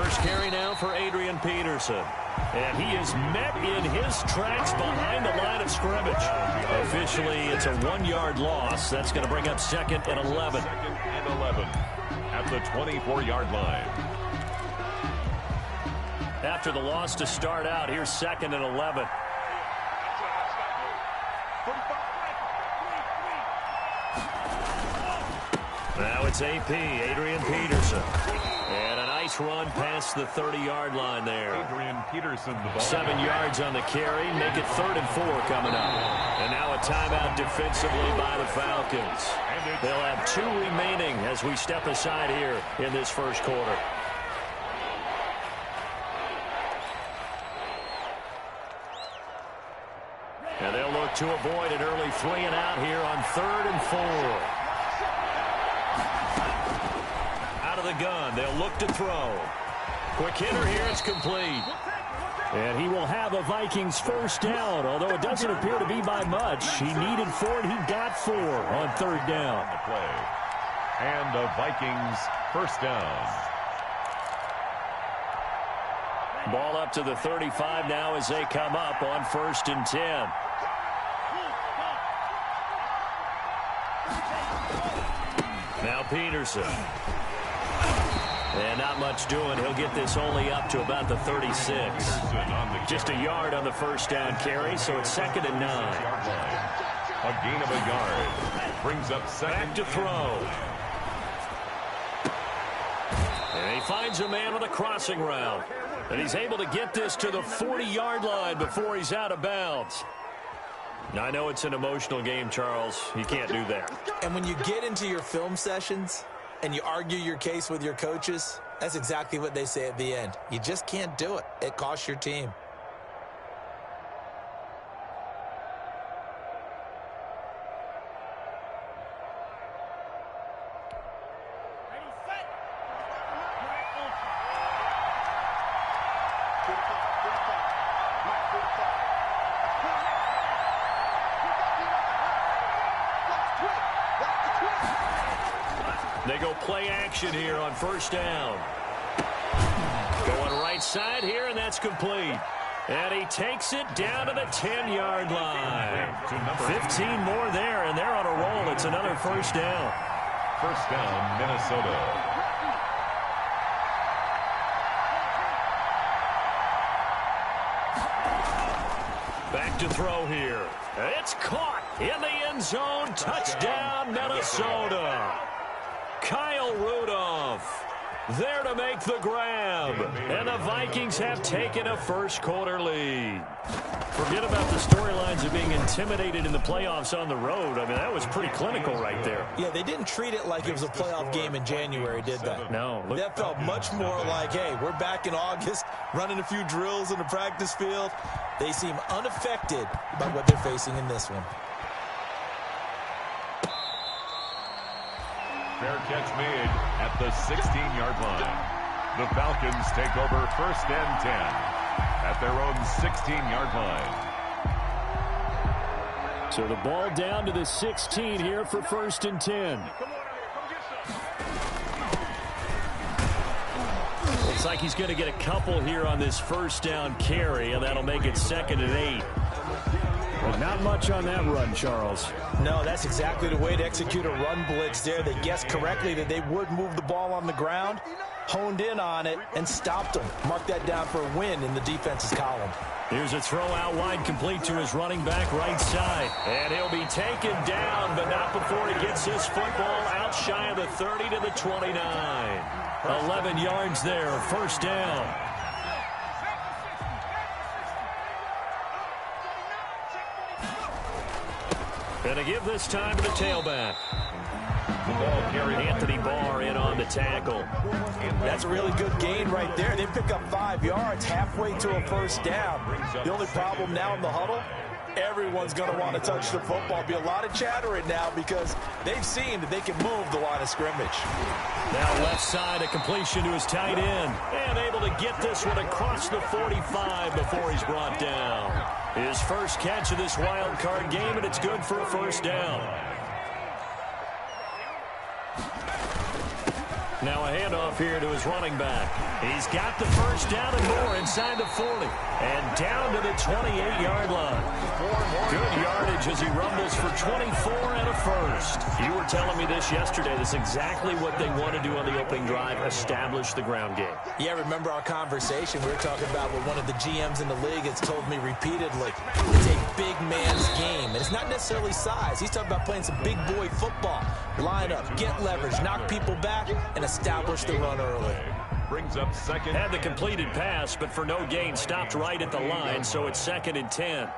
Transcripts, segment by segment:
First carry now for Adrian Peterson. And he is met in his tracks behind the line of scrimmage. Officially, it's a 1-yard loss. That's going to bring up 2nd and 11. 2nd and 11 at the 24-yard line. After the loss to start out, here's 2nd and 11. Now it's AP, Adrian Peterson. And a nice run past the 30-yard line there. Adrian Peterson, the ball. 7 yards on the carry. Make it 3rd and 4 coming up. And now a timeout defensively by the Falcons. They'll have 2 remaining as we step aside here in this first quarter. And they'll look to avoid an early 3 and out here on 3rd and 4. Out of the gun, they'll look to throw. Quick hitter here, it's complete. And he will have a Vikings first down, although it doesn't appear to be by much. He needed 4, and he got 4 on 3rd down. The play. And the Vikings first down. Ball up to the 35 now as they come up on 1st and 10. Now Peterson. And not much doing. He'll get this only up to about the 36. Just a yard on the first down carry, so it's 2nd and 9. A gain of a yard. Brings up 2nd. Back to throw. And he finds a man with a crossing route. And he's able to get this to the 40-yard line before he's out of bounds. Now, I know it's an emotional game, Charles. You can't do that. And when you get into your film sessions and you argue your case with your coaches, that's exactly what they say at the end. You just can't do it. It costs your team. They go play action here on 1st down. Going right side here, and that's complete. And he takes it down to the 10-yard line. 15 more there, and they're on a roll. It's another first down. First down, Minnesota. Back to throw here. It's caught in the end zone. Touchdown, Minnesota. Kyle Rudolph there to make the grab. And the Vikings have taken a first quarter lead. Forget about the storylines of being intimidated in the playoffs on the road. I mean, that was pretty clinical right there. Yeah, they didn't treat it like it was a playoff game in January, did they? No. That felt much more like, hey, we're back in August, running a few drills in the practice field. They seem unaffected by what they're facing in this one. Fair catch made at the 16-yard line. The Falcons take over 1st and 10 at their own 16-yard line. So the ball down to the 16 here for 1st and 10. Looks like he's going to get a couple here on this first down carry, and that'll make it 2nd and 8. But not much on that run, Charles. No, that's exactly the way to execute a run blitz there. They guessed correctly that they would move the ball on the ground, honed in on it, and stopped them. Mark that down for a win in the defense's column. Here's a throw out wide, complete to his running back right side. And he'll be taken down, but not before he gets his football out shy of the 30 to the 29. 11 yards there, first down. And to give this time to the tailback. The ball carried. Anthony Barr in on the tackle. That's a really good gain right there. They pick up 5 yards halfway to a first down. The only problem now in the huddle, everyone's going to want to touch the football. Be a lot of chattering now because they've seen that they can move the line of scrimmage. Now left side, a completion to his tight end. And able to get this one across the 45 before he's brought down. His first catch of this wild card game, and it's good for a first down. Now a handoff here to his running back. He's got the first down and more inside the 40. And down to the 28-yard line. Good yardage as he rumbles for 24 and a first. You were telling me this yesterday. That's exactly what they want to do on the opening drive, establish the ground game. Yeah, remember our conversation. We were talking about what one of the GMs in the league has told me repeatedly. It's a big man's game, and it's not necessarily size. He's talking about playing some big boy football. Line up, get leverage, knock people back, and establish the run early. Brings up second. Had the completed pass, but for no gain, stopped right at the line, so it's 2nd and 10.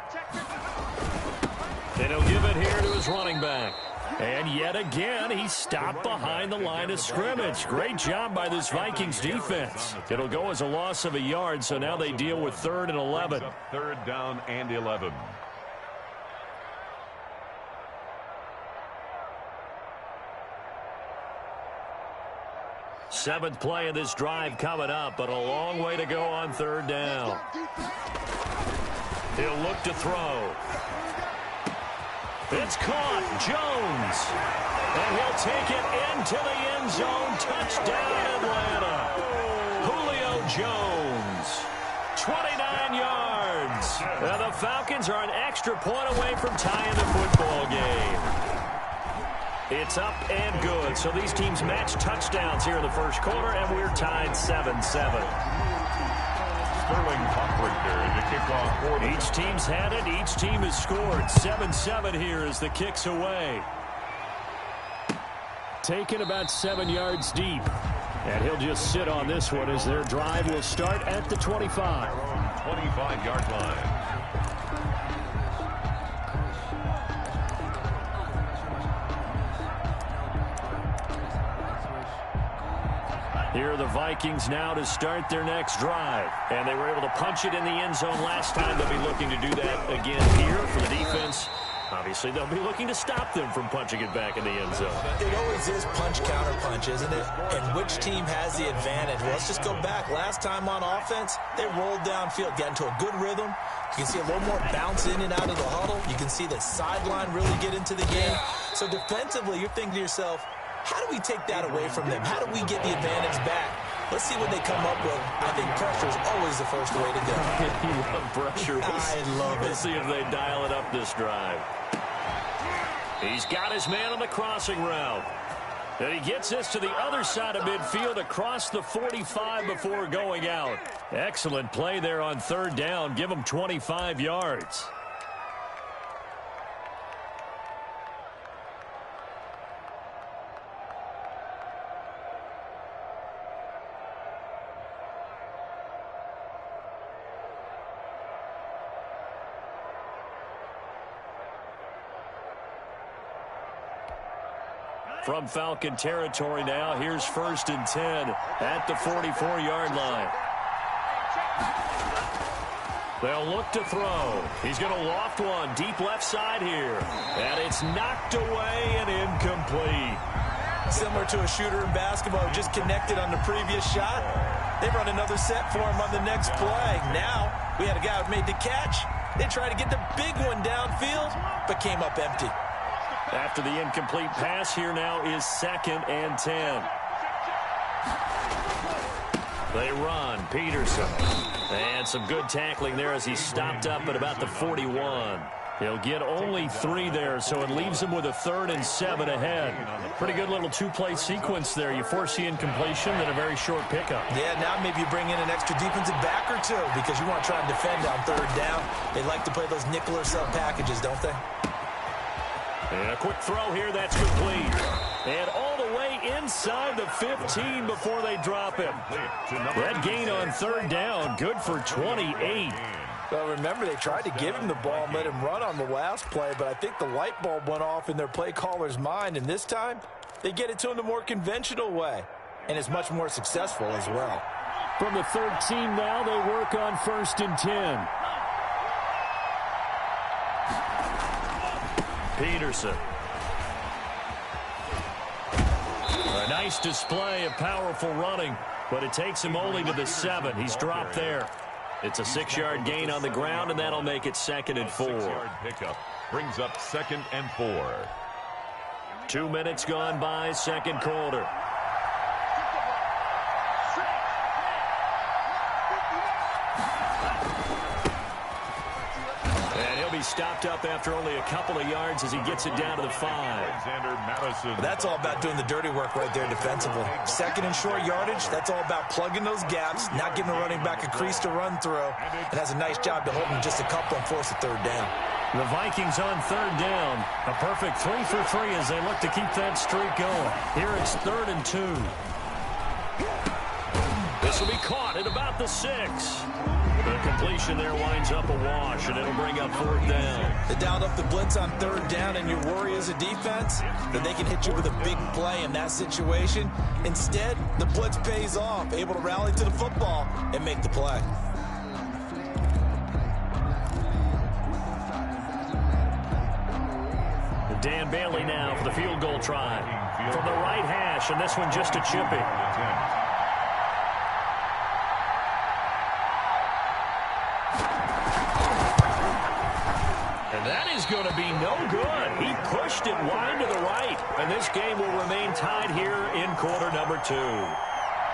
And he'll give it here to his running back. And yet again, he stopped behind the line of scrimmage. Great job by this Vikings defense. It'll go as a loss of a yard, so now they deal with 3rd and 11. 3rd down and 11. Seventh play of this drive coming up, but a long way to go on 3rd down. He'll look to throw. It's caught. Jones. And he'll take it into the end zone. Touchdown, Atlanta. Julio Jones. 29 yards. Now the Falcons are an extra point away from tying the football game. It's up and good. So these teams match touchdowns here in the first quarter, and we're tied 7-7. Sterling Cochran in the kickoff. Each team's had it. Each team has scored. 7-7 here as the kick's away. Taken about 7 yards deep. And he'll just sit on this one as their drive will start at the 25. 25-yard line. Here are the Vikings now to start their next drive. And they were able to punch it in the end zone last time. They'll be looking to do that again here for the defense. Obviously, they'll be looking to stop them from punching it back in the end zone. It always is punch-counter-punch, isn't it? And which team has the advantage? Well, let's just go back. Last time on offense, they rolled downfield, got into a good rhythm. You can see a little more bounce in and out of the huddle. You can see the sideline really get into the game. So defensively, you're thinking to yourself, how do we take that away from them? How do we get the advantage back? Let's see what they come up with. I think pressure is always the first way to go. You love pressure. I love it. We'll see if they dial it up this drive. He's got his man on the crossing route. And he gets this to the other side of midfield across the 45 before going out. Excellent play there on 3rd down. Give him 25 yards. From Falcon territory now, here's 1st and 10 at the 44-yard line. They'll look to throw. He's going to loft one deep left side here. And it's knocked away and incomplete. Similar to a shooter in basketball who just connected on the previous shot. They run another set for him on the next play. Now, we had a guy who made the catch. They tried to get the big one downfield, but came up empty. After the incomplete pass, here now is 2nd and 10. They run. Peterson. And some good tackling there as he stopped up at about the 41. He'll get only 3 there, so it leaves him with a 3rd and 7 ahead. Pretty good little 2-play sequence there. You force the incompletion, then a very short pickup. Yeah, now maybe you bring in an extra defensive back or two because you want to try and defend on 3rd down. They like to play those nickel or sub packages, don't they? And a quick throw here, that's complete. And all the way inside the 15 before they drop him. That gain on 3rd down, good for 28. Well, remember, they tried to give him the ball and let him run on the last play, but I think the light bulb went off in their play caller's mind, and this time, they get it to him the more conventional way, and it's much more successful as well. From the 13 now, they work on 1st and 10. Peterson. A nice display of powerful running, but it takes him only to the 7. He's dropped there. It's a 6-yard gain on the ground, and that'll make it 2nd and 4. 6-yard pickup brings up 2nd and 4. 2 minutes gone by, 2nd quarter. He stopped up after only a couple of yards as he gets it down to the 5. That's all about doing the dirty work right there defensively. Second and short yardage, that's all about plugging those gaps, not giving the running back a crease to run through. It has a nice job to hold him just a couple and force a third down. The Vikings on third down. A perfect 3 for 3 as they look to keep that streak going. Here it's 3rd and 2. This will be caught at about the 6. The completion there winds up a wash, and it'll bring up 4th down. They dialed up the blitz on 3rd down, and your worry as a defense, that they can hit you with a big play in that situation. Instead, the blitz pays off, able to rally to the football and make the play. Dan Bailey now for the field goal try. From the right hash, and this one just a chippy. And that is going to be no good. He pushed it wide to the right. And this game will remain tied here in quarter number 2.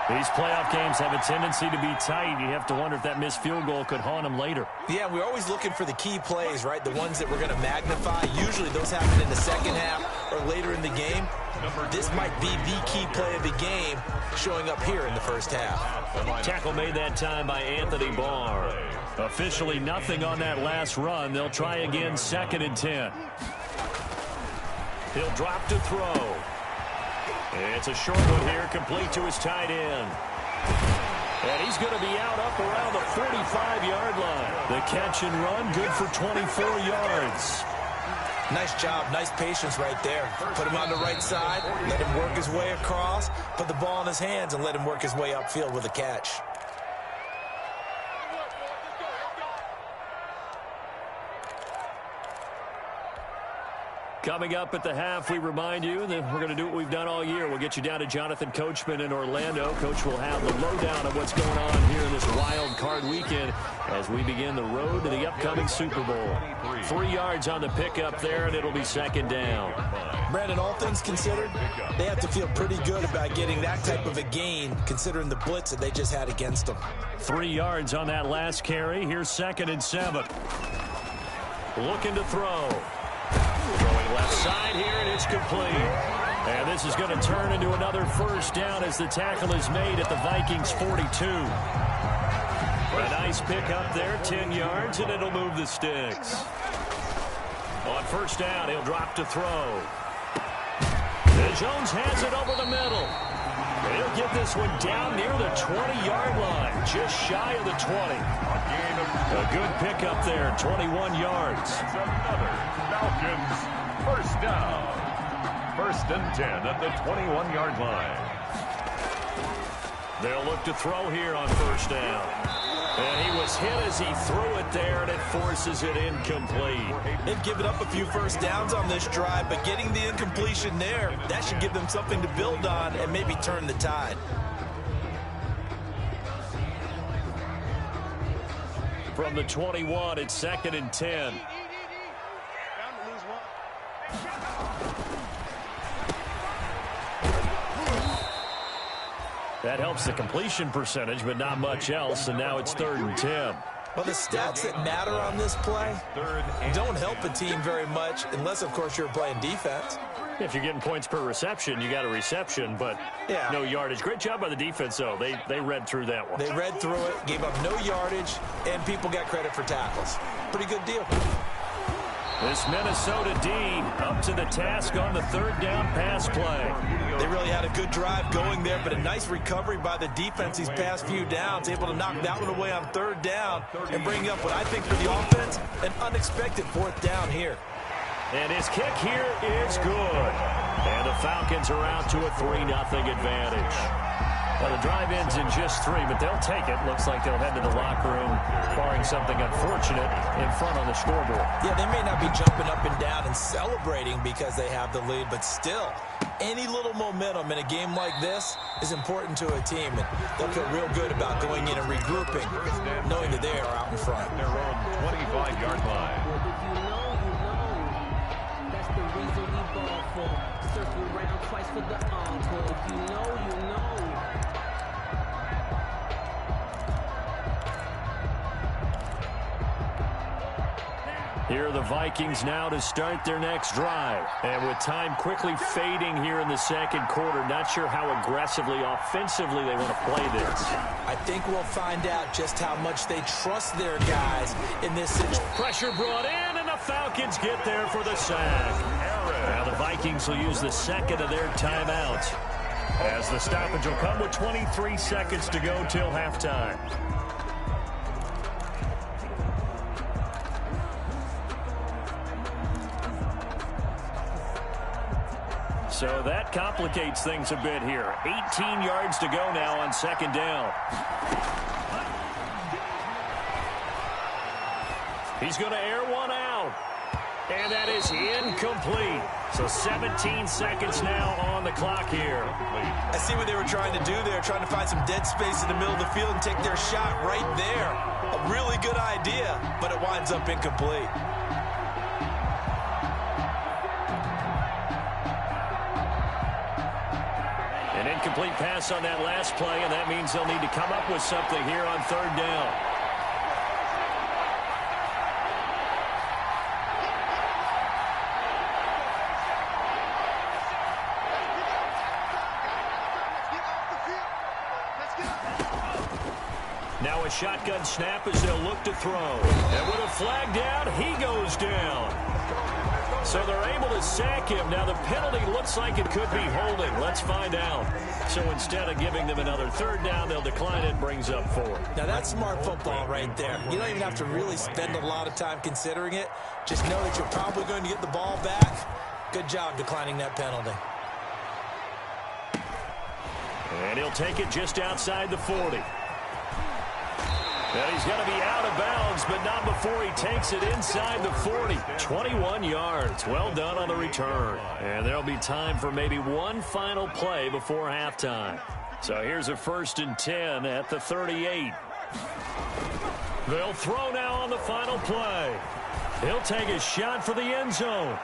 These playoff games have a tendency to be tight. You have to wonder if that missed field goal could haunt them later. Yeah, we're always looking for the key plays, right? The ones that we're going to magnify. Usually those happen in the second half or later in the game. This might be the key play of the game showing up here in the first half. Tackle made that time by Anthony Barr. Officially nothing on that last run. They'll try again 2nd and 10. He'll drop to throw. It's a short one here, complete to his tight end. And he's going to be out up around the 45-yard line. The catch and run, good for 24 yards. Nice job, nice patience right there. Put him on the right side, let him work his way across, put the ball in his hands, and let him work his way upfield with a catch. Coming up at the half, we remind you that we're going to do what we've done all year. We'll get you down to Jonathan Coachman in Orlando. Coach will have the lowdown of what's going on here in this wild card weekend as we begin the road to the upcoming Super Bowl. 3 yards on the pickup there, and it'll be 2nd down. Brandon, all things considered, they have to feel pretty good about getting that type of a gain considering the blitz that they just had against them. 3 yards on that last carry. Here's 2nd and 7. Looking to throw. Throwing left side here, and it's complete. And this is going to turn into another first down as the tackle is made at the Vikings 42. A nice pick up there, 10 yards, and it'll move the sticks. On first down, he'll drop to throw. And Jones has it over the middle. He'll get this one down near the 20-yard line, just shy of the 20. A good pickup there, 21 yards. That's another Falcons first down. 1st and 10 at the 21-yard line. They'll look to throw here on first down. And he was hit as he threw it there, and it forces it incomplete. They've given up a few first downs on this drive, but getting the incompletion there, that should give them something to build on and maybe turn the tide. From the 21, it's 2nd and 10. That helps the completion percentage, but not much else, and now it's 3rd and 10. Well, the stats that matter on this play don't help a team very much unless, of course, you're playing defense. If you're getting points per reception, you got a reception, but no yardage. Great job by the defense, though. They read through that one. They read through it, gave up no yardage, and people got credit for tackles. Pretty good deal. This Minnesota D up to the task on the 3rd down pass play. They really had a good drive going there, but a nice recovery by the defense these past few downs, able to knock that one away on 3rd down and bring up what I think for the offense, an unexpected 4th down here. And his kick here is good. And the Falcons are out to a 3-0 advantage. Well, the drive ends in just 3, but they'll take it. Looks like they'll head to the locker room, barring something unfortunate, in front on the scoreboard. Yeah, they may not be jumping up and down and celebrating because they have the lead, but still, any little momentum in a game like this is important to a team, and they'll feel real good about going in and regrouping, knowing that they are out in front. Their own 25-yard line. That's the reason we ball for. Circle around twice for the encore. You know. Here are the Vikings now to start their next drive. And with time quickly fading here in the second quarter, not sure how aggressively, offensively they want to play this. I think we'll find out just how much they trust their guys in this situation. Pressure brought in, and the Falcons get there for the sack. Now the Vikings will use the second of their timeouts, as the stoppage will come with 23 seconds to go till halftime. So that complicates things a bit here. 18 yards to go now on second down. He's going to air one out. And that is incomplete. So 17 seconds now on the clock here. I see what they were trying to do there, trying to find some dead space in the middle of the field and take their shot right there. A really good idea, but it winds up incomplete. An incomplete pass on that last play, and that means they'll need to come up with something here on third down. Now a shotgun snap as they'll look to throw. And with a flag down, he goes down. So they're able to sack him. Now the penalty looks like it could be holding. Let's find out. So instead of giving them another third down, they'll decline it. Brings up 4. Now that's smart football right there. You don't even have to really spend a lot of time considering it. Just know that you're probably going to get the ball back. Good job declining that penalty. And he'll take it just outside the 40. And he's going to be out of bounds, but not before he takes it inside the 40. 21 yards. Well done on the return. And there'll be time for maybe one final play before halftime. So here's a 1st and 10 at the 38. They'll throw now on the final play. He'll take a shot for the end zone.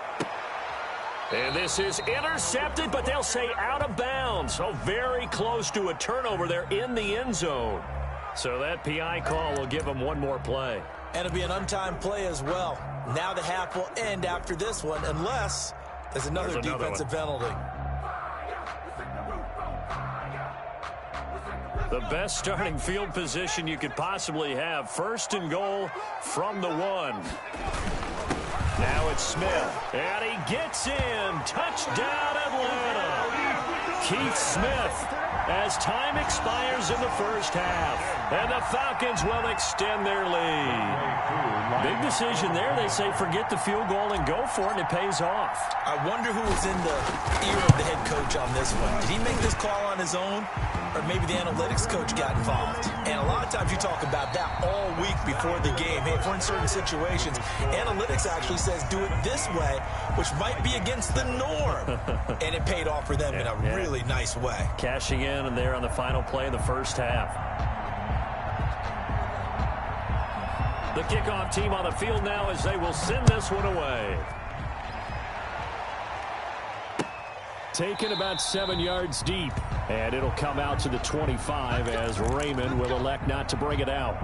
And this is intercepted, but they'll say out of bounds. So very close to a turnover there in the end zone. So that PI call will give them one more play. And it'll be an untimed play as well. Now the half will end after this one, unless there's another defensive penalty. The best starting field position you could possibly have. 1st and goal from the 1. Now it's Smith. And he gets in. Touchdown, Atlanta. Keith Smith, as time expires in the first half. And the Falcons will extend their lead. Big decision there. They say forget the field goal and go for it, and it pays off. I wonder who was in the ear of the head coach on this one. Did he make this call on his own? Or maybe the analytics coach got involved. And a lot of times you talk about that all week before the game. Hey, if we're in certain situations, analytics actually says do it this way, which might be against the norm. And it paid off for them in a really nice way. Cashing in and there on the final play of the first half. The kickoff team on the field now as they will send this one away. Taken about 7 yards deep. And it'll come out to the 25 as Raymond will elect not to bring it out.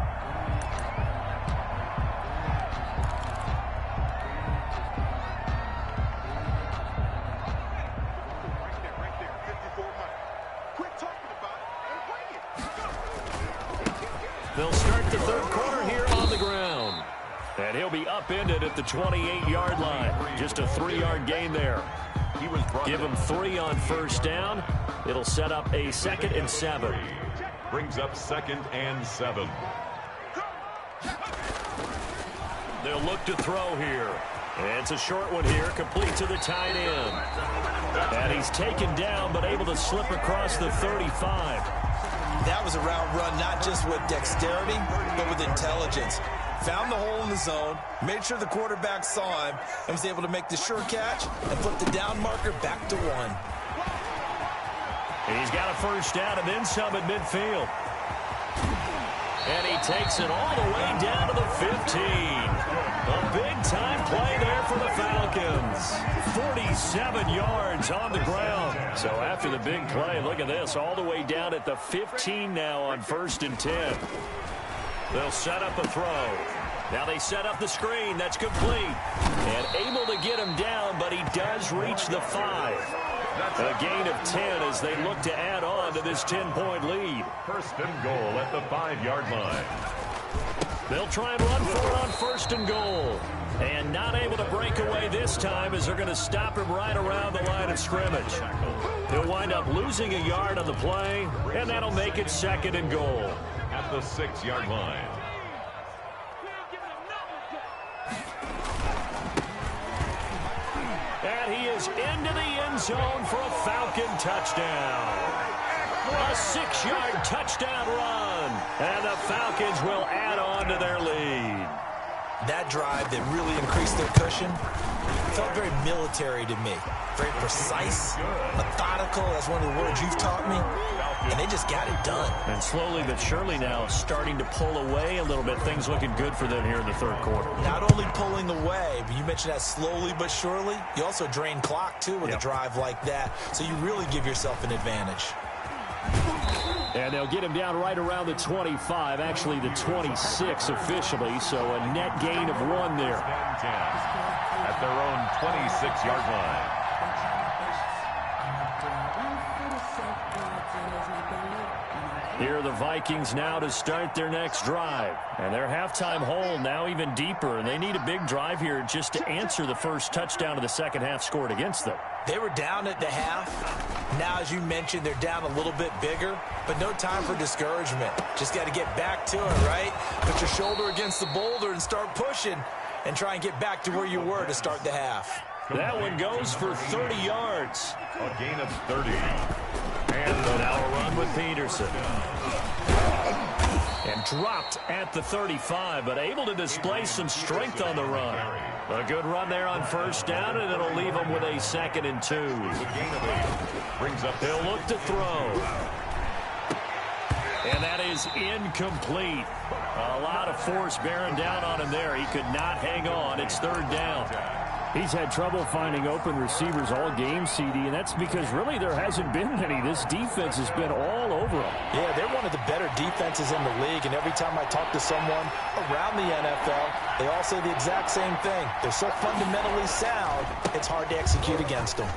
They'll start the third quarter here on the ground. And he'll be upended at the 28-yard line. Just a 3-yard gain there. Give him 3 on first down. It'll set up a 2nd and 7. Brings up 2nd and 7. They'll look to throw here. And it's a short one here, complete to the tight end. And he's taken down, but able to slip across the 35. That was a route run, not just with dexterity, but with intelligence. Found the hole in the zone, made sure the quarterback saw him, and was able to make the sure catch and put the down marker back to 1. He's got a first down and then some at midfield. And he takes it all the way down to the 15. A big-time play there for the Falcons. 47 yards on the ground. So after the big play, look at this, all the way down at the 15 now on 1st and 10. They'll set up a throw. Now they set up the screen. That's complete. And able to get him down, but he does reach the 5. A gain of 10 as they look to add on to this 10-point lead. First and goal at the 5-yard line. They'll try and run for it on first and goal. And not able to break away this time as they're going to stop him right around the line of scrimmage. He'll wind up losing a yard on the play, and that'll make it second and goal. At the 6-yard line. And he is into the end zone for a Falcon touchdown. A 6-yard touchdown run. And the Falcons will add on to their lead. That drive that really increased their cushion felt very military to me. Very precise, methodical. That's one of the words you've taught me. And they just got it done. And slowly but surely now starting to pull away a little bit. Things looking good for them here in the third quarter. Not only pulling away, but you mentioned that slowly but surely. You also drain clock, too, with a drive like that. So you really give yourself an advantage. And they'll get him down right around the 25, actually the 26 officially, so a net gain of 1 there. At their own 26-yard line. Here are the Vikings now to start their next drive. And their halftime hole now even deeper, and they need a big drive here just to answer the first touchdown of the second half scored against them. They were down at the half. Now, as you mentioned, they're down a little bit bigger, but no time for discouragement. Just got to get back to it, right? Put your shoulder against the boulder and start pushing and try and get back to where you were to start the half. That one goes for 30 yards. A gain of 30. And now a run with Peterson. And dropped at the 35, but able to display some strength on the run. A good run there on first down, and it'll leave them with a 2nd and 2. Brings up. They'll look to throw. And that is incomplete. A lot of force bearing down on him there. He could not hang on. It's 3rd down. He's had trouble finding open receivers all game, CD, and that's because really there hasn't been any. This defense has been all over them. Yeah, they're one of the better defenses in the league, and every time I talk to someone around the NFL, they all say the exact same thing. They're so fundamentally sound, it's hard to execute against them.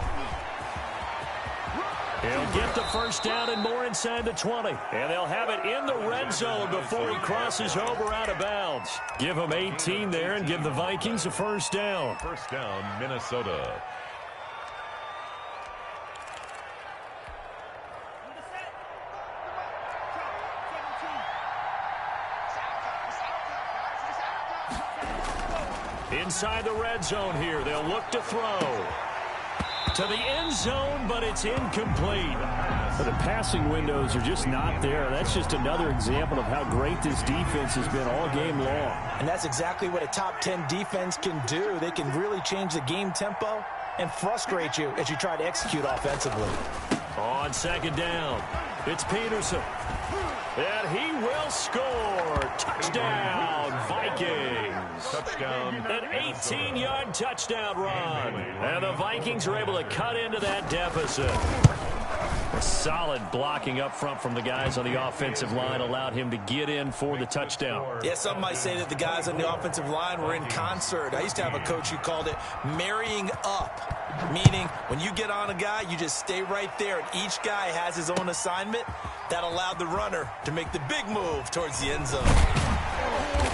He'll get the first down and more inside the 20. And they'll have it in the red zone before he crosses over out of bounds. Give him 18 there and give the Vikings a first down. First down, Minnesota. Inside the red zone here, they'll look to throw. To the end zone, but it's incomplete. The passing windows are just not there. That's just another example of how great this defense has been all game long. And that's exactly what a top 10 defense can do. They can really change the game tempo and frustrate you as you try to execute offensively. On 2nd down, it's Peterson. And he will score. Touchdown, Vikings. Touchdown. An 18-yard touchdown run. And the Vikings are able to cut into that deficit. A solid blocking up front from the guys on the offensive line allowed him to get in for the touchdown. Yeah, some might say that the guys on the offensive line were in concert. I used to have a coach who called it marrying up. Meaning, when you get on a guy, you just stay right there, and each guy has his own assignment. That allowed the runner to make the big move towards the end zone.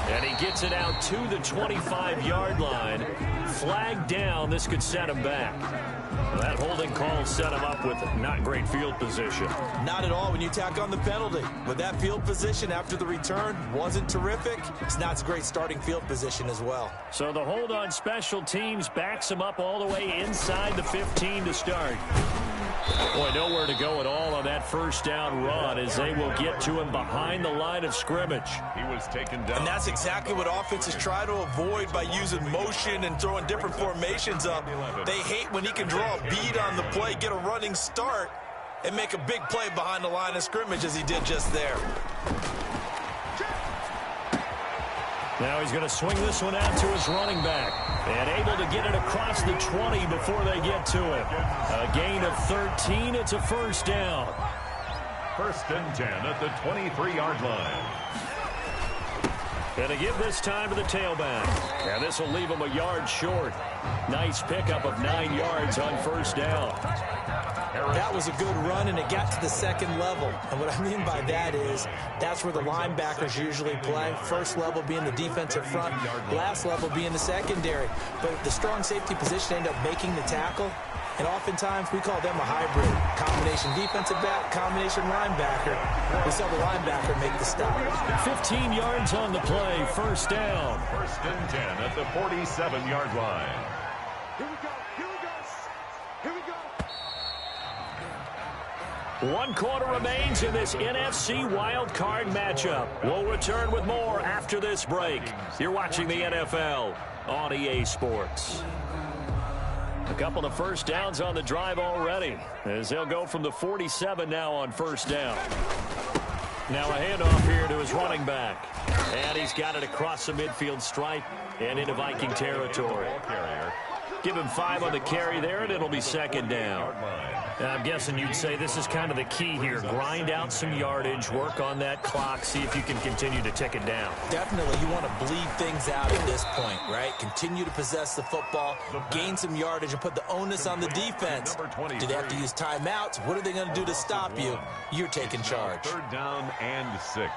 And he gets it out to the 25-yard line. Flag down. This could set him back. Well, that holding call set him up with not great field position. Not at all when you tack on the penalty. With that field position after the return wasn't terrific. It's not a great starting field position as well. So the hold on special teams backs him up all the way inside the 15 to start. Boy, nowhere to go at all on that first down run as they will get to him behind the line of scrimmage. He was taken down. And that's exactly what offenses try to avoid by using motion and throwing different formations up. They hate when he can draw a bead on the play, get a running start, and make a big play behind the line of scrimmage as he did just there. Now he's going to swing this one out to his running back. And able to get it across the 20 before they get to him. A gain of 13. It's a first down. First and 10 at the 23-yard line. And to give this time to the tailback. And this will leave him a yard short. Nice pickup of 9 yards on first down. That was a good run, and it got to the second level. And what I mean by that is that's where the linebackers usually play. First level being the defensive front, last level being the secondary. But the strong safety position ended up making the tackle. And oftentimes we call them a hybrid. Combination defensive back, combination linebacker. We saw the linebacker make the stop. 15 yards on the play, first down. First and 10 at the 47-yard line. Here we go. Here we go. Here we go. 1 quarter remains in this NFC wild card matchup. We'll return with more after this break. You're watching the NFL on EA Sports. A couple of first downs on the drive already, as they'll go from the 47 now on first down. Now a handoff here to his running back. And he's got it across the midfield stripe and into Viking territory. Give him 5 on the carry there, and it'll be second down. I'm guessing you'd say this is kind of the key here. Grind out some yardage, work on that clock, see if you can continue to tick it down. Definitely, you want to bleed things out at this point, right? Continue to possess the football, gain some yardage, and put the onus on the defense. Do they have to use timeouts? What are they going to do to stop you? You're taking charge. Third down and 6.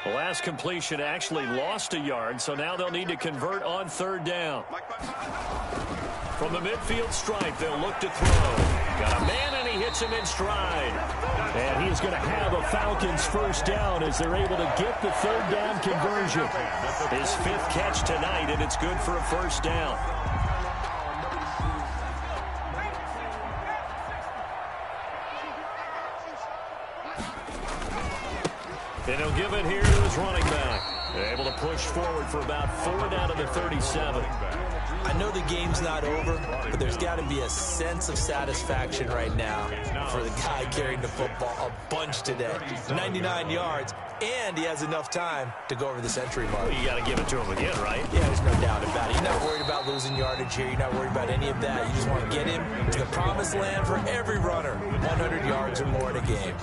The last completion actually lost a yard, so now they'll need to convert on third down. From the midfield stripe, they'll look to throw. Got a man, and he hits him in stride. And he's going to have a Falcons first down as they're able to get the third down conversion. His 5th catch tonight, and it's good for a first down. And he'll give it here to his running back. They're able to push forward for about 4 down to the 37. I know the game's not over, but there's got to be a sense of satisfaction right now for the guy carrying the football a bunch today. 99 yards, and he has enough time to go over the century mark. Well, you got to give it to him again, right? Yeah, there's no doubt about it. You're not worried about losing yardage here. You're not worried about any of that. You just want to get him to the promised land for every runner. 100 yards or more in a game.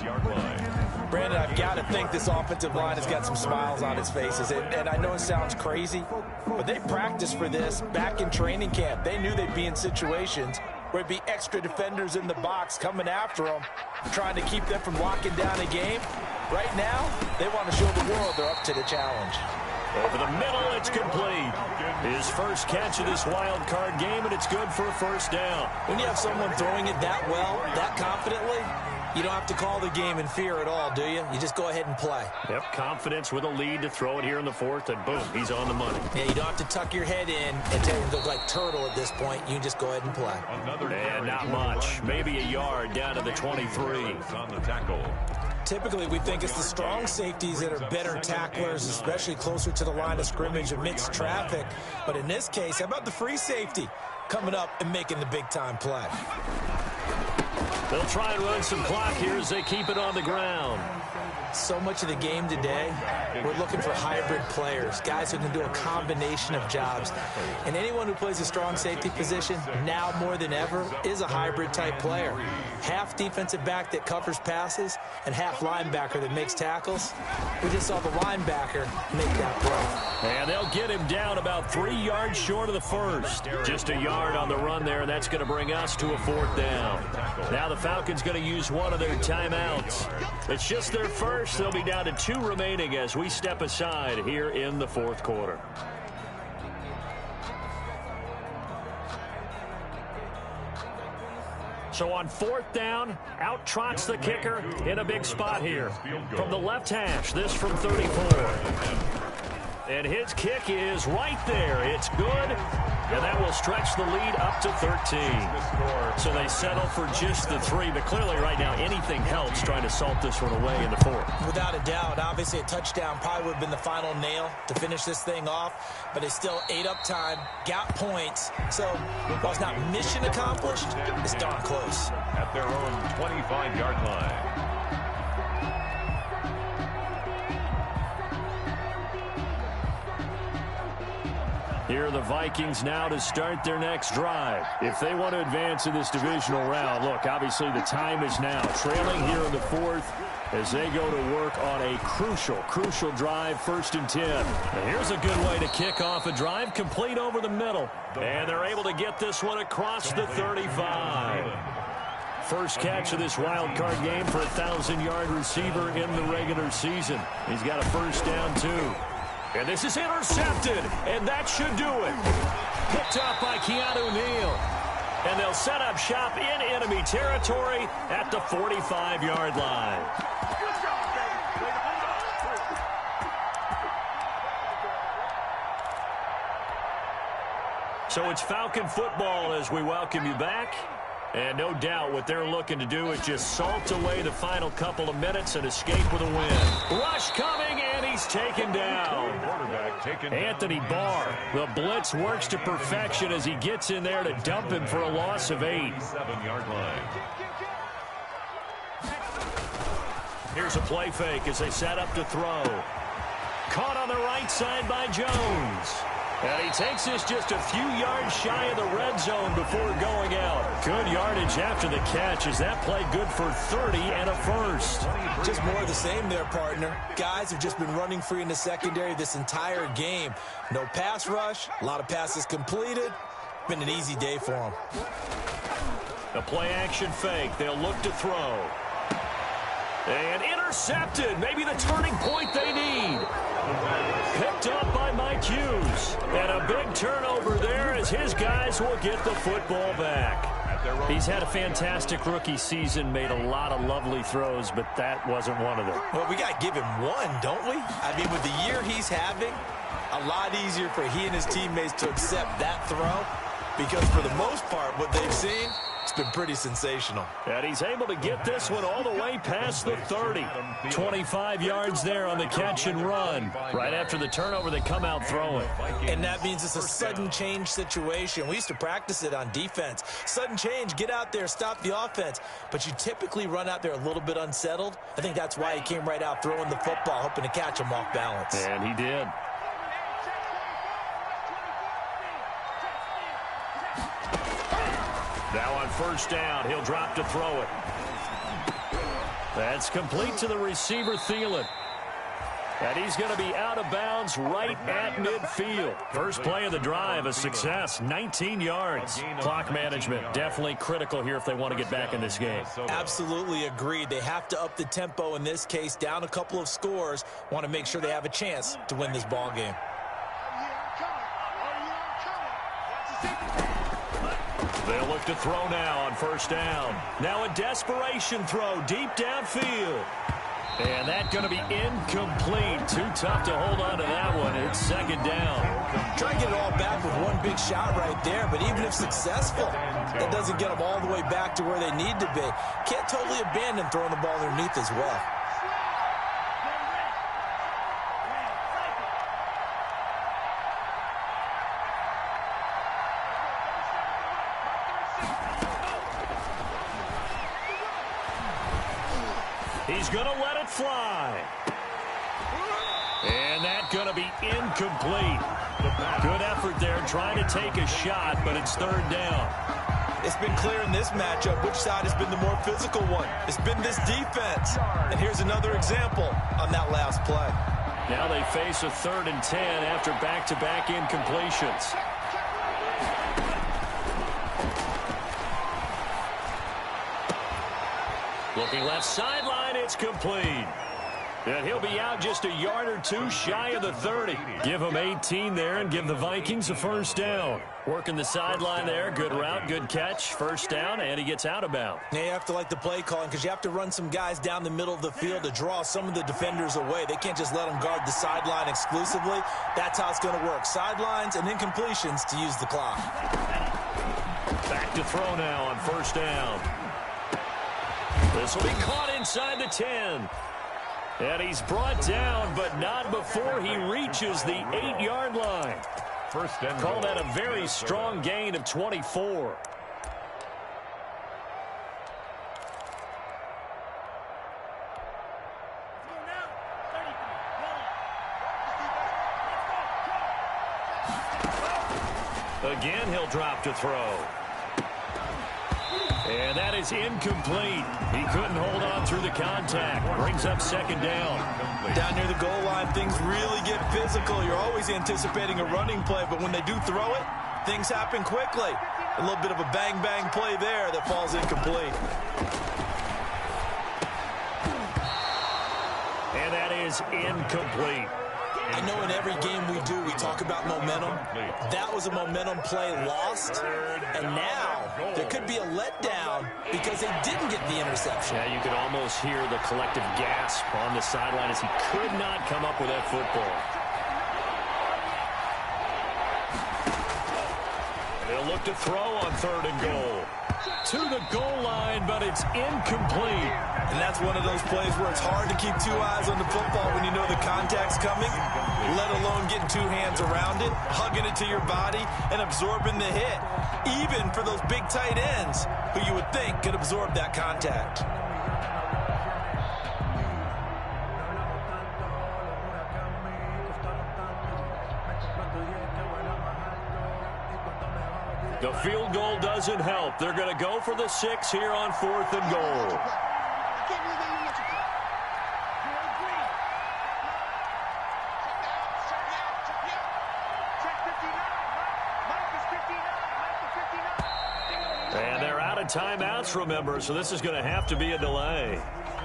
Brandon, I've got to think this offensive line has got some smiles on its faces. And I know it sounds crazy, but they practiced for this back in training camp. They knew they'd be in situations where it'd be extra defenders in the box coming after them, trying to keep them from locking down a game. Right now, they want to show the world they're up to the challenge. Over the middle, it's complete. His first catch of this wild card game, and it's good for a first down. When you have someone throwing it that well, that confidently, you don't have to call the game in fear at all, do you? You just go ahead and play. Yep, confidence with a lead to throw it here in the 4th, and boom, he's on the money. Yeah, you don't have to tuck your head in and tell him to look like turtle at this point. You can just go ahead and play. And not much. Maybe a yard down to the 23. On the tackle. Typically, we think it's the strong safeties that are better tacklers, especially closer to the line of scrimmage amidst traffic. But in this case, how about the free safety coming up and making the big-time play? They'll try and run some clock here as they keep it on the ground. So much of the game today, we're looking for hybrid players, guys who can do a combination of jobs. And anyone who plays a strong safety position, now more than ever, is a hybrid type player. Half defensive back that covers passes and half linebacker that makes tackles. We just saw the linebacker make that play. And they'll get him down about 3 yards short of the first. Just a yard on the run there, and that's going to bring us to a 4th down. Now the Falcons going to use one of their timeouts. It's just their first. They'll be down to 2 remaining as we step aside here in the 4th quarter. So on 4th down, out trots the kicker in a big spot here. From the left hash, this from 34. And his kick is right there. It's good. And that will stretch the lead up to 13. So they settle for just the 3. But clearly right now, anything helps trying to salt this one away in the 4th. Without a doubt. Obviously, a touchdown probably would have been the final nail to finish this thing off. But it's still ate up time, got points. So while it's not mission accomplished, it's darn close. At their own 25-yard line. Here are the Vikings now to start their next drive. If they want to advance in this divisional round, look, obviously the time is now. Trailing here in the 4th, as they go to work on a crucial drive, 1st and 10. And here's a good way to kick off a drive, complete over the middle. And they're able to get this one across the 35. First catch of this wild card game for a 1,000-yard receiver in the regular season. He's got a 1st down, too. And this is intercepted, and that should do it. Picked up by Keanu Neal. And they'll set up shop in enemy territory at the 45-yard line. So it's Falcon football as we welcome you back. And no doubt what they're looking to do is just salt away the final couple of minutes and escape with a win. Rush coming, and he's taken down. Anthony Barr, the blitz works to perfection as he gets in there to dump him for a loss of 8. Here's a play fake as they set up to throw. Caught on the right side by Jones. And he takes this just a few yards shy of the red zone before going out. Good yardage after the catch. Is that play good for 30 and a 1st? Just more of the same there, partner. Guys have just been running free in the secondary this entire game. No pass rush, a lot of passes completed. Been an easy day for them. The play action fake. They'll look to throw. And intercepted. Maybe the turning point they need. Picked up by Mike Hughes. And a big turnover there as his guys will get the football back. He's had a fantastic rookie season, made a lot of lovely throws, but that wasn't one of them. Well, we got to give him one, don't we? I mean, with the year he's having, a lot easier for he and his teammates to accept that throw because for the most part, what they've seen, it's been pretty sensational. And he's able to get this one all the way past the 30. 25 yards there on the catch and run. Right after the turnover, they come out throwing. And that means it's a sudden change situation. We used to practice it on defense. Sudden change, get out there, stop the offense. But you typically run out there a little bit unsettled. I think that's why he came right out throwing the football, hoping to catch him off balance. And he did. Now on 1st down, he'll drop to throw it. That's complete to the receiver, Thielen. And he's going to be out of bounds right at midfield. First play of the drive, a success, 19 yards. Clock management, definitely critical here if they want to get back in this game. Absolutely agreed. They have to up the tempo in this case, down a couple of scores. Want to make sure they have a chance to win this ball game. They'll look to throw now on 1st down. Now a desperation throw deep downfield. And that's going to be incomplete. Too tough to hold on to that one. It's 2nd down. Try to get it all back with one big shot right there, but even if successful, that doesn't get them all the way back to where they need to be. Can't totally abandon throwing the ball underneath as well. He's going to let it fly. And that's going to be incomplete. Good effort there trying to take a shot, but it's 3rd down. It's been clear in this matchup which side has been the more physical one. It's been this defense. And here's another example on that last play. Now they face a 3rd and 10 after back-to-back incompletions. Looking left sideline, it's complete. And he'll be out just a yard or two shy of the 30. Give him 18 there and give the Vikings a 1st down. Working the sideline there. Good route, good catch. 1st down, and he gets out of bounds. Now you have to like the play calling because you have to run some guys down the middle of the field to draw some of the defenders away. They can't just let them guard the sideline exclusively. That's how it's going to work. Sidelines and incompletions to use the clock. Back to throw now on 1st down. This will be caught inside the 10. And he's brought down, but not before he reaches the 8-yard line. Call that a very strong gain of 24. Again, he'll drop to throw. And that is incomplete. He couldn't hold on through the contact. Brings up second down. Down near the goal line, things really get physical. You're always anticipating a running play, but when they do throw it, things happen quickly. A little bit of a bang-bang play there that falls incomplete. And that is incomplete. I know in every game we do, we talk about momentum. That was a momentum play lost, and now there could be a letdown because they didn't get the interception. Yeah, you could almost hear the collective gasp on the sideline as he could not come up with that football. They'll look to throw on 3rd and goal. To the goal line, but it's incomplete. And that's one of those plays where it's hard to keep 2 eyes on the football when you know the contact's coming, let alone getting 2 hands around it, hugging it to your body, and absorbing the hit, even for those big tight ends who you would think could absorb that contact. The field goal doesn't help. They're going to go for the 6 here on 4th and goal. And they're out of timeouts, remember, so this is going to have to be a delay.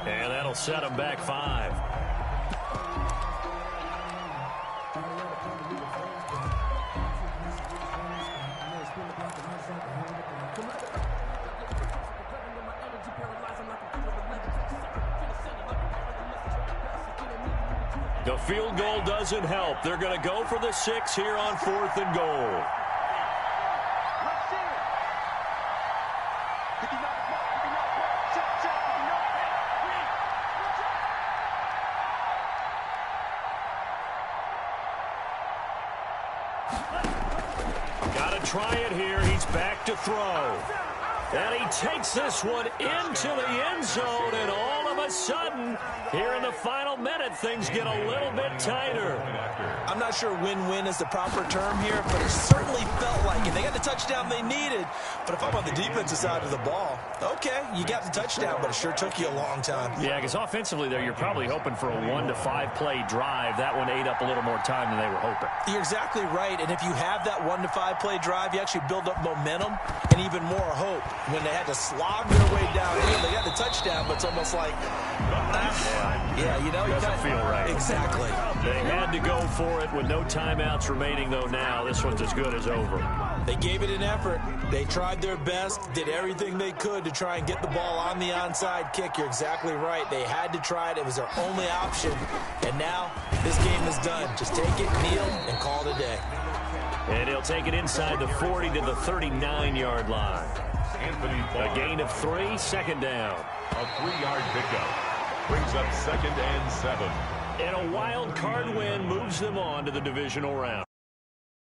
And that'll set them back 5. The field goal doesn't help. They're going to go for the 6 here on 4th and goal. Got to try it here. He's back to throw. And he takes this one into the end zone, and all of a sudden, here in the final minute, things get a little bit tighter. I'm not sure win-win is the proper term here, but it certainly felt like it. They got the touchdown they needed, but if I'm on the defensive side of the ball, okay, you got the touchdown, but it sure took you a long time. Yeah, because offensively there, you're probably hoping for a 1 to 5 play drive. That one ate up a little more time than they were hoping. You're exactly right, and if you have that 1 to 5 play drive, you actually build up momentum and even more hope. When they had to slog their way down here, they got the touchdown, but it's almost like, yeah, you know, doesn't feel right. Exactly. They had to go for it with no timeouts remaining, though. Now this one's as good as over. They gave it an effort. They tried their best, did everything they could to try and get the ball on the onside kick. You're exactly right. They had to try it. It was their only option. And now this game is done. Just take it, kneel, and call it a day. And he'll take it inside the 40 to the 39-yard line. A gain of 3, 2nd down. A 3-yard pickup brings up 2nd and 7. And a wild card win moves them on to the divisional round.